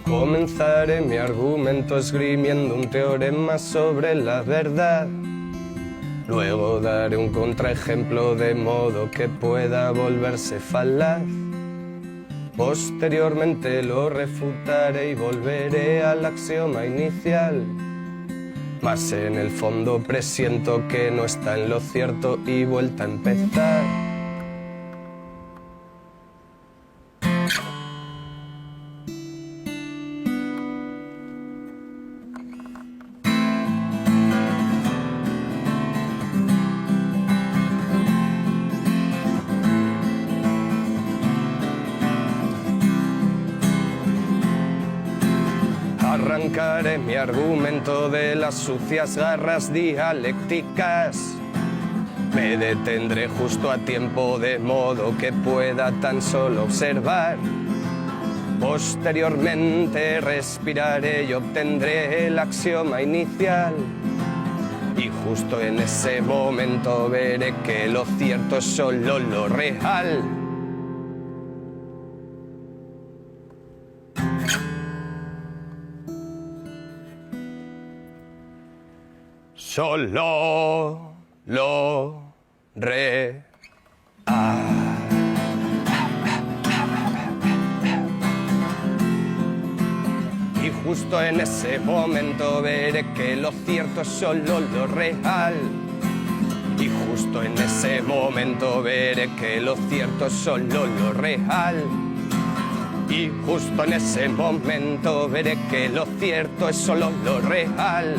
Comenzaré mi argumento esgrimiendo un teorema sobre la verdad. Luego daré un contraejemplo de modo que pueda volverse falaz. Posteriormente lo refutaré y volveré al axioma inicial. Mas en el fondo presiento que no está en lo cierto y vuelta a empezar. Arrancaré mi argumento de las sucias garras dialécticas. Me detendré justo a tiempo de modo que pueda tan solo observar. Posteriormente respiraré y obtendré el axioma inicial. Y justo en ese momento veré que lo cierto es solo lo real. Solo lo real. Y justo en ese momento veré que lo cierto es solo lo real. Y justo en ese momento veré que lo cierto es solo lo real. Y justo en ese momento veré que lo cierto es solo lo real.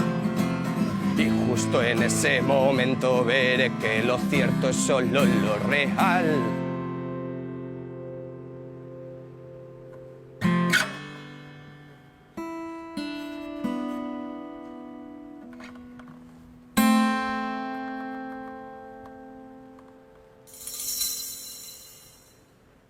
Y justo en ese momento veré que lo cierto es solo lo real.